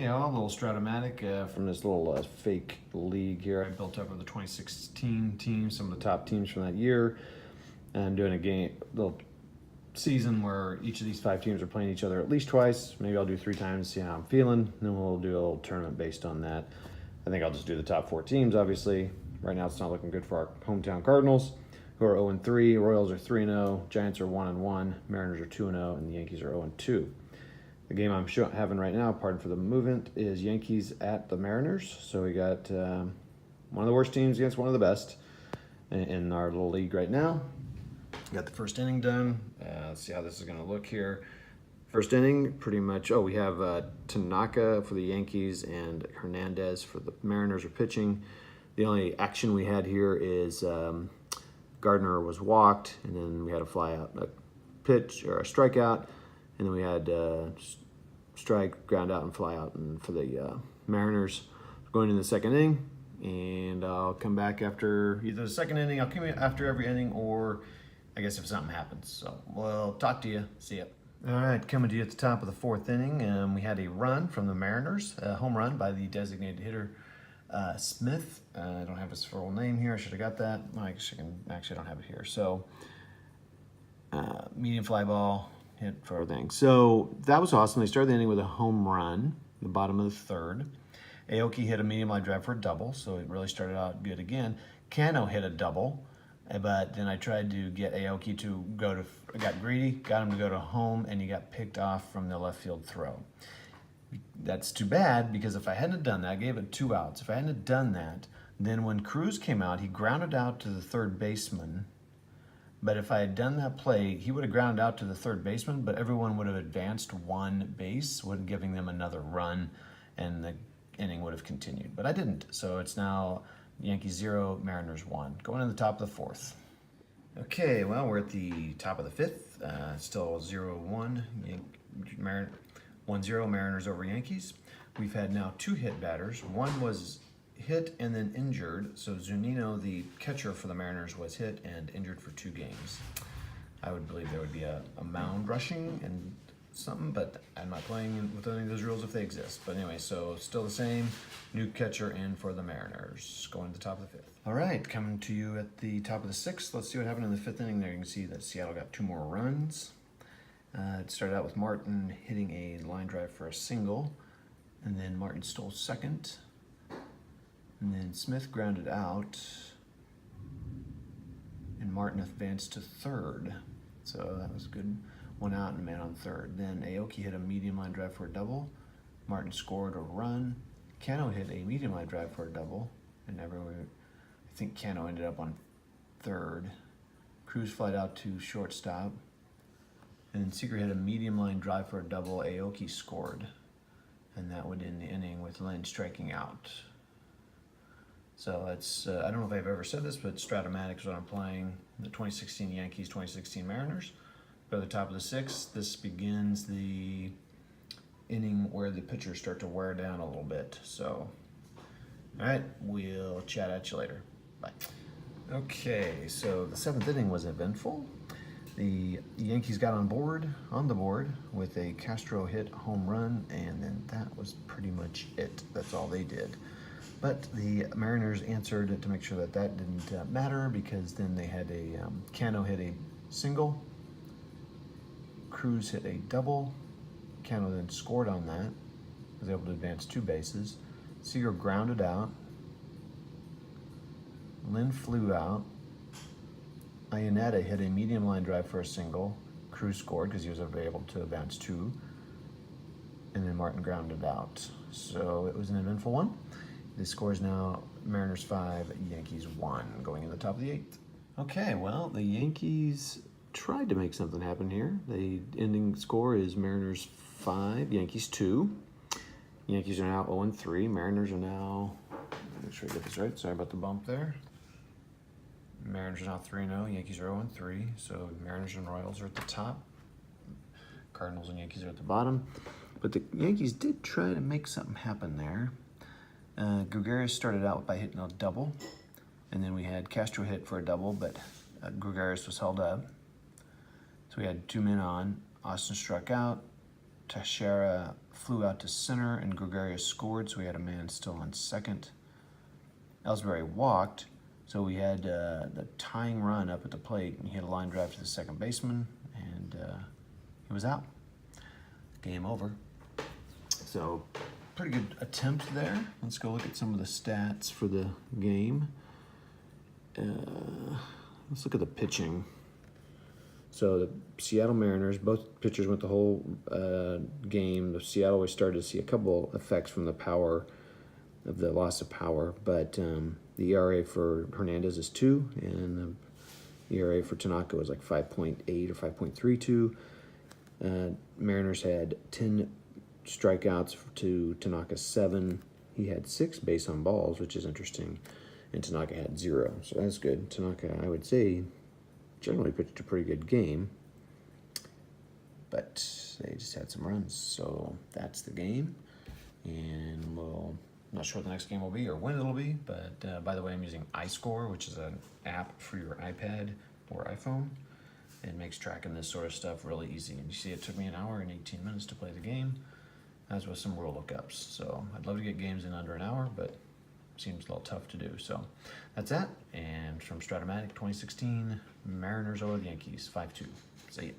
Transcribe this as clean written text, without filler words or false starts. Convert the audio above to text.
Yeah, well, a little Stratomatic from this little fake league here I built up with the 2016 team, some of the top teams from that year, and doing a little season where each of these 5 teams are playing each other at least twice. Maybe I'll do 3 times, see how I'm feeling, and then we'll do a little tournament based on that. I think I'll just do the top 4 teams, obviously. Right now it's not looking good for our hometown Cardinals, who are 0-3, Royals are 3-0, Giants are 1-1, Mariners are 2-0, and the Yankees are 0-2. The game I'm having right now, pardon for the movement, is Yankees at the Mariners. So we got one of the worst teams against one of the best in our little league right now. Got the first inning done. Let's see how this is going to look here. First inning, pretty much, we have Tanaka for the Yankees and Hernandez for the Mariners are pitching. The only action we had here is Gardner was walked, and then we had a pitch or a strikeout, and then we had strike, ground out, and fly out. And for the Mariners, going in the second inning, and I'll come back after either the second inning, I'll come after every inning, or I guess if something happens. So we'll talk to you. See ya. All right, coming to you at the top of the 4th inning, we had a run from the Mariners, a home run by the designated hitter, Smith. I don't have his full name here. I should have got that. Actually, I don't have it here. So, medium fly ball hit for everything. So that was awesome. They started the inning with a home run, the bottom of the 3rd. Aoki hit a medium line drive for a double, so it really started out good again. Cano hit a double, but then I tried to get Aoki to got greedy, got him to go to home, and he got picked off from the left field throw. That's too bad, because if I hadn't done that, I gave it 2 outs. If I hadn't done that, then when Cruz came out, he grounded out to the third baseman. But if I had done that play, he would have grounded out to the third baseman, but everyone would have advanced 1 base, giving them another run, and the inning would have continued. But I didn't, so it's now Yankees 0, Mariners 1. Going in the top of the 4th. Okay, well, we're at the top of the 5th. Still 0-1. 1-0 Mariners over Yankees. We've had now 2 hit batters. One was hit and then injured. So Zunino, the catcher for the Mariners, was hit and injured for 2 games. I would believe there would be a mound rushing and something, but I'm not playing with any of those rules if they exist. But anyway, so still the same. New catcher in for the Mariners. Going to the top of the 5th. All right, coming to you at the top of the 6th. Let's see what happened in the 5th inning there. You can see that Seattle got 2 more runs. It started out with Martin hitting a line drive for a single, and then Martin stole second, and then Smith grounded out, and Martin advanced to third. So that was good. 1 out and a man on third. Then Aoki hit a medium line drive for a double. Martin scored a run. Cano hit a medium line drive for a double, and I think Cano ended up on third. Cruz flied out to shortstop. And Seager hit a medium line drive for a double. Aoki scored. And that would end the inning with Lynn striking out. So it's, I don't know if I've ever said this, but Stratomatic is what I'm playing. The 2016 Yankees, 2016 Mariners. Go to the top of the 6th. This begins the inning where the pitchers start to wear down a little bit. So, all right, we'll chat at you later. Bye. Okay, so the 7th inning was eventful. The Yankees got on the board with a Castro hit home run, and then that was pretty much it. That's all they did. But the Mariners answered to make sure that didn't matter, because then they had a Cano hit a single, Cruz hit a double, Cano then scored on that, was able to advance 2 bases. Seager grounded out, Lynn flew out, Iannetta hit a medium line drive for a single. Cruz scored because he was able to advance 2. And then Martin grounded out. So it was an eventful one. The score is now Mariners 5, Yankees 1, going in the top of the 8th. Okay, well, the Yankees tried to make something happen here. The ending score is Mariners 5, Yankees 2. Yankees are now 0-3. Mariners are now, make sure I get this right. Sorry about the bump there. Mariners are now 3-0. Yankees are 0-3. So Mariners and Royals are at the top. Cardinals and Yankees are at the bottom. But the Yankees did try to make something happen there. Gregorius started out by hitting a double. And then we had Castro hit for a double, but Gregorius was held up. So we had 2 men on. Austin struck out. Teixeira flew out to center, and Gregorius scored, so we had a man still on second. Ellsbury walked, so we had the tying run up at the plate, and he had a line drive to the second baseman, and he was out. Game over. So, pretty good attempt there. Let's go look at some of the stats for the game. Let's look at the pitching. So the Seattle Mariners, both pitchers went the whole game. The Seattle, we started to see a couple effects from the power, of the loss of power, but the ERA for Hernandez is 2, and the ERA for Tanaka was like 5.8 or 5.32. Mariners had 10 strikeouts to Tanaka's 7. He had 6 base on balls, which is interesting, and Tanaka had 0, so that's good. Tanaka, I would say, generally pitched a pretty good game, but they just had some runs, so that's the game. And I'm not sure what the next game will be or when it'll be, but by the way, I'm using iScore, which is an app for your iPad or iPhone. It makes tracking this sort of stuff really easy. And you see, it took me 1 hour and 18 minutes to play the game, as with some rule lookups. So I'd love to get games in under an hour, but seems a little tough to do. So that's that. And from Stratomatic 2016, Mariners over the Yankees, 5-2. See ya.